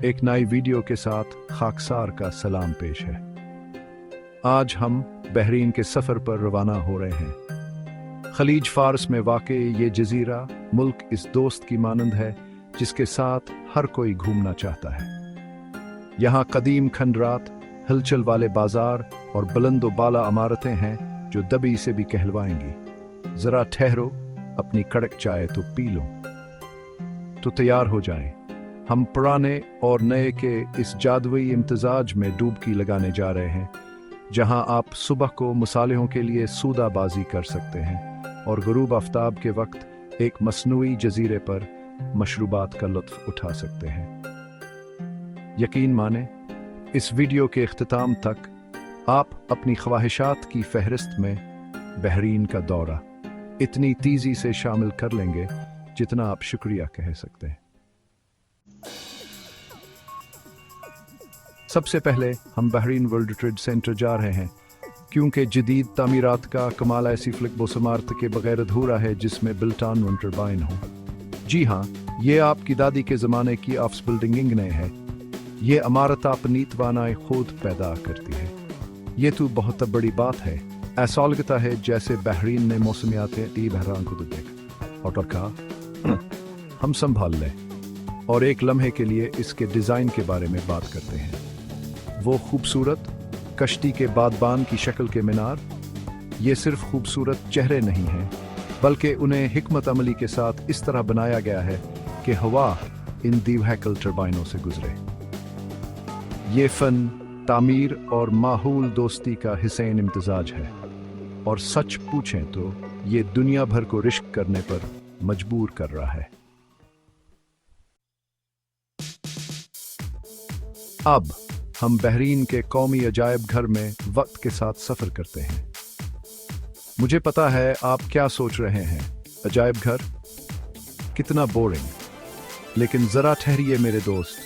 एक नई वीडियो के साथ खाकसार का सलाम पेश है। आज हम बहरीन के सफ़र पर रवाना हो रहे हैं। खलीज फारस में वाक़े ये जजीरा मुल्क इस दोस्त की मानंद है जिसके साथ हर कोई घूमना चाहता है। यहाँ कदीम खंडरात, हलचल वाले बाजार और बुलंदो बाला इमारतें हैं जो दबी से भी कहलवाएंगी। ज़रा ठहरो, अपनी कड़क चाय तो पी लो। तो तैयार हो जाएं, हम पुराने और नए के इस जादुई इम्तिजाज में डुबकी लगाने जा रहे हैं, जहां आप सुबह को मुसालिहों के लिए सूदाबाजी कर सकते हैं और गुरूब आफ्ताब के वक्त एक मसनूई जजीरे पर मशरूबात का लुत्फ उठा सकते हैं। यकीन माने, इस वीडियो के इख्तिताम तक आप अपनी ख्वाहिशात की फहरिस्त में बहरीन का दौरा इतनी तेजी से शामिल कर लेंगे जितना आप शुक्रिया कह सकते हैं। सबसे पहले हम बहरीन वर्ल्ड ट्रेड सेंटर जा रहे हैं, क्योंकि जदीद तामीरात का कमाल ऐसी फ्लिक बोसमारत के बगैर अधूरा है जिसमें बिल्टान वन टर्बाइन हो। जी हाँ, ये आपकी दादी के ज़माने की ऑफ्स बिल्डिंग ने है। ये इमारत आप नीतवानाए खुद पैदा करती है। ये तो बहुत बड़ी बात है। ऐसा लगता है जैसे बहरीन ने मौसमियात बहरान को देखा और कहा हम संभाल लें, और एक लम्हे के लिए इसके डिज़ाइन के बारे में बात करते हैं। वो खूबसूरत कश्ती के बादबान की शक्ल के मीनार, ये सिर्फ खूबसूरत चेहरे नहीं हैं, बल्कि उन्हें हिकमत अमली के साथ इस तरह बनाया गया है कि हवा इन दीवहैकल टर्बाइनों से गुजरे। ये फ़न, तामीर और माहौल दोस्ती का हिसैन इम्तिजाज है, और सच पूछें तो ये दुनिया भर को रिश्क करने पर मजबूर कर रहा है। अब हम बहरीन के कौमी अजायब घर में वक्त के साथ सफ़र करते हैं। मुझे पता है आप क्या सोच रहे हैं, अजायब घर कितना बोरिंग, लेकिन ज़रा ठहरिए मेरे दोस्त,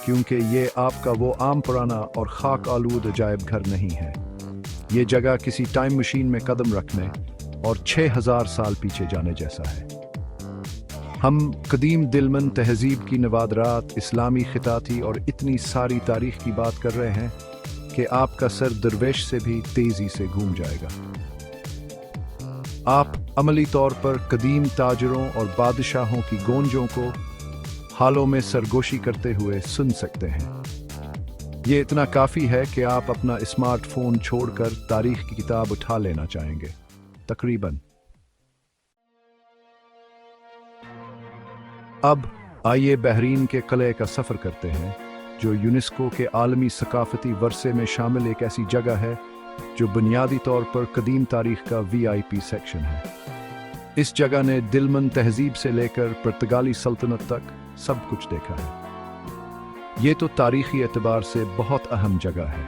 क्योंकि ये आपका वो आम पुराना और खाक आलूद अजायब घर नहीं है। ये जगह किसी टाइम मशीन में कदम रखने और 6000 साल पीछे जाने जैसा है। हम कदीम दिलमन तहजीब की नवादरात, इस्लामी खिताती और इतनी सारी तारीख की बात कर रहे हैं कि आपका सर दरवेश से भी तेजी से घूम जाएगा। आप अमली तौर पर कदीम ताजरों और बादशाहों की गोंजों को हालों में सरगोशी करते हुए सुन सकते हैं। ये इतना काफ़ी है कि आप अपना स्मार्टफोन छोड़कर तारीख की किताब उठा लेना चाहेंगे तकरीबन। अब आइए बहरीन के किले का सफ़र करते हैं, जो यूनेस्को के आलमी सकाफती वर्से में शामिल एक ऐसी जगह है जो बुनियादी तौर पर कदीम तारीख का VIP सेक्शन है। इस जगह ने दिलमन तहजीब से लेकर पुर्तगाली सल्तनत तक सब कुछ देखा है। ये तो तारीखी एतबार से बहुत अहम जगह है।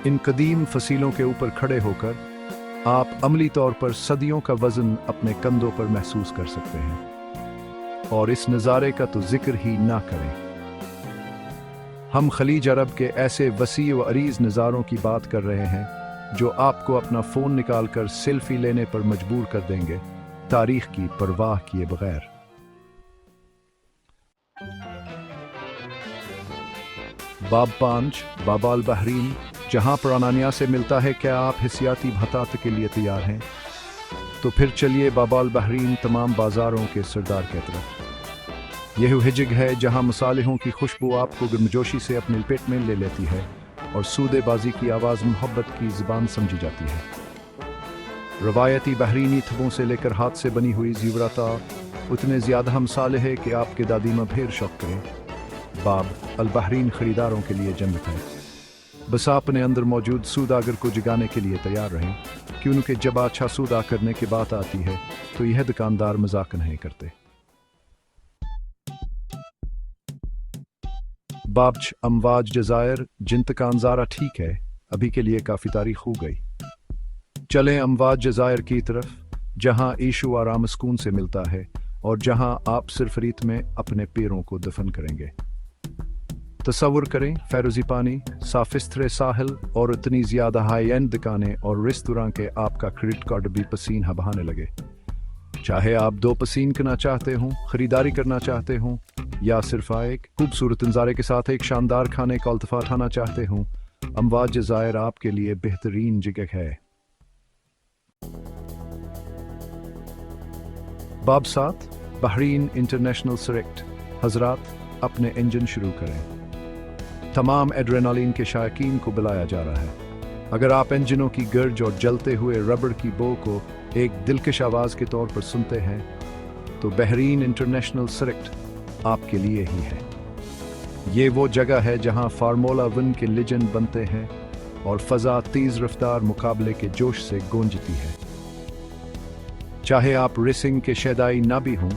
इन कदीम फसीलों के ऊपर खड़े होकर आप अमली तौर पर सदियों का वज़न अपने कंधों पर महसूस कर सकते हैं, और इस नज़ारे का तो जिक्र ही ना करें। हम खलीज अरब के ऐसे वसी व अरीज नज़ारों की बात कर रहे हैं जो आपको अपना फ़ोन निकालकर सेल्फी लेने पर मजबूर कर देंगे, तारीख की परवाह किए बगैर। बाब 5 बाबाल बहरीन, जहां पुरानानिया से मिलता है। क्या आप हिसियाती भतात के लिए तैयार हैं? तो फिर चलिए बाबाल बहरीन तमाम बाजारों के सरदार की तरफ। यह हिजग है जहां मुसालिहों की खुशबू आपको गर्मजोशी से अपने लपेट में ले लेती है, और सूदेबाजी की आवाज़ मोहब्बत की ज़बान समझी जाती है। रवायती बहरीनी थबों से लेकर हाथ से बनी हुई ज़ीवराता उतने ज़्यादा मसाले हैं कि आपके दादीमा फिर शौक करें। बाब अल बहरीन ख़रीदारों के लिए जन्नत है। बस अपने अंदर मौजूद सूदागर को जगाने के लिए तैयार रहें, क्योंकि जब अच्छा सूदा करने की बात आती है तो यह दुकानदार मजाक नहीं करते। बाब्च अमवाज जज़ायर जिनतकानज़ारा ठीक है, अभी के लिए काफ़ी तारीख हो गई। चलें अमवाज जज़ायर की तरफ, जहां ईशु आराम सुकून से मिलता है और जहां आप सिर्फ रीत में अपने पैरों को दफन करेंगे। तसव्वुर करें, फैरोज़ी पानी, साफिस्तरे साहिल और इतनी ज़्यादा हाई एंड दुकानें और रेस्तरां के आपका क्रेडिट कार्ड भी पसीना बहाने लगे। चाहे आप दो पसीन करना चाहते हों, खरीदारी करना चाहते हों, या सिर्फ एक खूबसूरत नज़ारे के साथ एक शानदार खाने का लुत्फ़ उठाना चाहते हों, अमवा जज़ायर आपके लिए बेहतरीन जगह है। बाब 7 बहरीन इंटरनेशनल सिरेक्ट। हजरात, अपने इंजन शुरू करें। तमाम एड्रेनालिन के शायकीन को बुलाया जा रहा है। अगर आप इंजनों की गर्ज और जलते हुए रबड़ की बो को एक दिलकश आवाज़ के तौर पर सुनते हैं, तो बहरीन इंटरनेशनल सिरेक्ट आपके लिए ही है। ये वो जगह है जहां फार्मूला 1 के लेजेंड बनते हैं और फ़ज़ा तेज़ रफ्तार मुकाबले के जोश से गूंजती है। चाहे आप रेसिंग के शैदाई ना भी हों,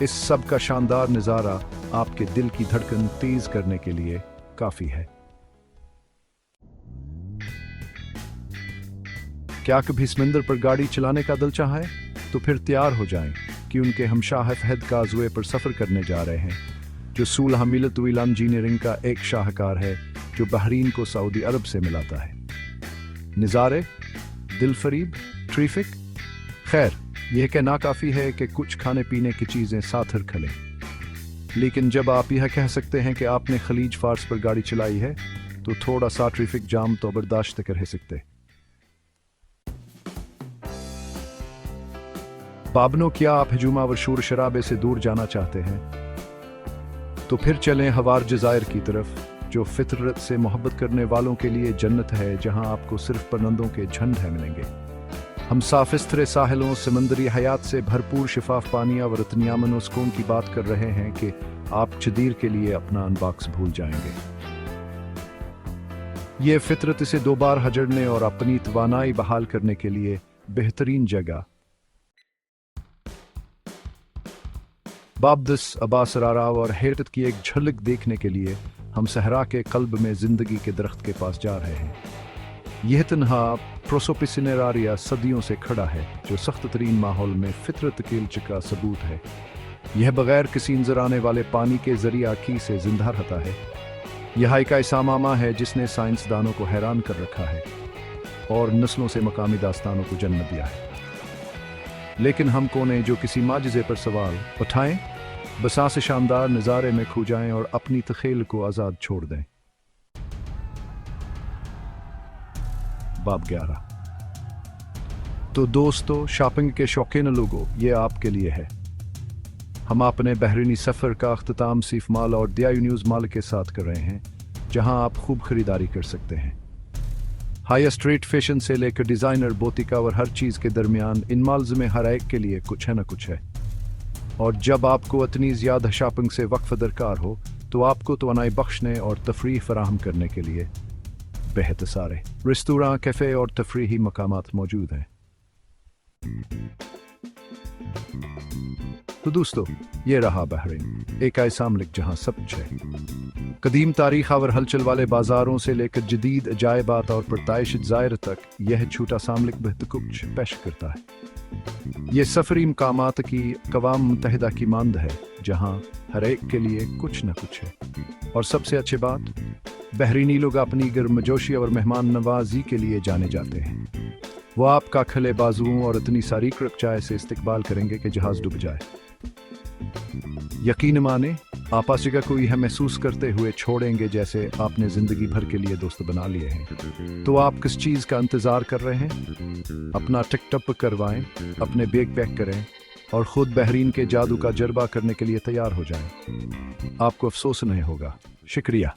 इस सब का शानदार नज़ारा आपके दिल की धड़कन तेज़ करने के लिए काफ़ी है। क्या कभी समंदर पर गाड़ी चलाने का दिल चाहे? तो फिर तैयार हो जाएं कि उनके हमशाह फहद काज़वे पर सफ़र करने जा रहे हैं, जो सूलह मिलतुल इंजीनियरिंग का एक शाहकार है जो बहरीन को सऊदी अरब से मिलाता है। नज़ारे दिलफरीब, ट्रैफिक, खैर यह कहना काफ़ी है कि कुछ खाने पीने की चीज़ें साथ खलें, लेकिन जब आप यह कह सकते हैं कि आपने खलीज फार्स पर गाड़ी चलाई है, तो थोड़ा सा ट्रैफिक जाम तो बर्दाश्त कर सकते। बाबनो, क्या आप हजूमा व शोर शराबे से दूर जाना चाहते हैं? तो फिर चलें हवार जज़ायर की तरफ, जो फितरत से मोहब्बत करने वालों के लिए जन्नत है, जहां आपको सिर्फ परिंदों के झुंड मिलेंगे। हम साफिस्तरे साहिलों, समंदरी हयात से भरपूर शिफाफ पानिया व रतनियामन सुकून की बात कर रहे हैं कि आप चदीर के लिए अपना अनबॉक्स भूल जाएंगे। ये फितरत इसे दो बार हजड़ने और अपनी तवानाई बहाल करने के लिए बेहतरीन जगह। बाबदस अबासराराव और हैरत की एक झलक देखने के लिए हम सहरा के कल्ब में जिंदगी के दरख्त के पास जा रहे हैं। यह तन्हा प्रोसोपिसिनेरारिया सदियों से खड़ा है, जो सख्त तरीन माहौल में फितरत के इल्च का सबूत है। यह बगैर किसी नजर आने वाले पानी के जरिया की से जिंदा रहता है। यह एक ऐसा मामा है जिसने साइंसदानों को हैरान कर रखा है और नस्लों से मकामी दास्तानों को जन्म दिया है। लेकिन हम कोने जो किसी माजिज़े पर सवाल उठाएं, बसा से शानदार नज़ारे में खो जाएं और अपनी तखेल को आज़ाद छोड़ दें। बाब 11। तो दोस्तों, शॉपिंग के शौकीन लोगों, ये आपके लिए है। हम अपने बहरीनी सफ़र का अख्ताम सिर्फ माल और दियायु न्यूज़ माल के साथ कर रहे हैं, जहां आप खूब खरीदारी कर सकते हैं। हाई स्ट्रीट फैशन से लेकर डिज़ाइनर बोतिका और हर चीज़ के दरमियान इन माल्स में हर एक के लिए कुछ है न कुछ है। और जब आपको इतनी ज़्यादा शॉपिंग से वक्फ दरकार हो, तो आपको तवानाई बख्शने और तफरीह फराहम करने के लिए बेहद सारे रेस्तोरां, कैफ़े और तफरीही मकामात मौजूद हैं। तो दोस्तों, ये रहा बहरीन, एक ऐसा मुल्क जहां सब कुछ है। कदीम तारीख और हलचल वाले बाजारों से लेकर जदीद अजायबात और परताइश ज़ायर तक, यह छोटा सा मुल्क बेहद कुछ पेश करता है। ये सफरी मकामात की अक़वाम मुत्तहिदा की मांद है, जहां हर एक के लिए कुछ न कुछ है। और सबसे अच्छी बात, बहरीनी लोग अपनी गर्मजोशी और मेहमान नवाजी के लिए जाने जाते हैं। वो आपका खले बाजुओं और इतनी सारी चाय से इस्तकबाल करेंगे कि जहाज डूब जाए। यकीन माने, आप इस जगह को यह महसूस करते हुए छोड़ेंगे जैसे आपने जिंदगी भर के लिए दोस्त बना लिए हैं। तो आप किस चीज़ का इंतज़ार कर रहे हैं? अपना टिकटअप करवाएं, अपने बैग पैक करें और ख़ुद बहरीन के जादू का जरबा करने के लिए तैयार हो जाएं। आपको अफसोस नहीं होगा। शुक्रिया।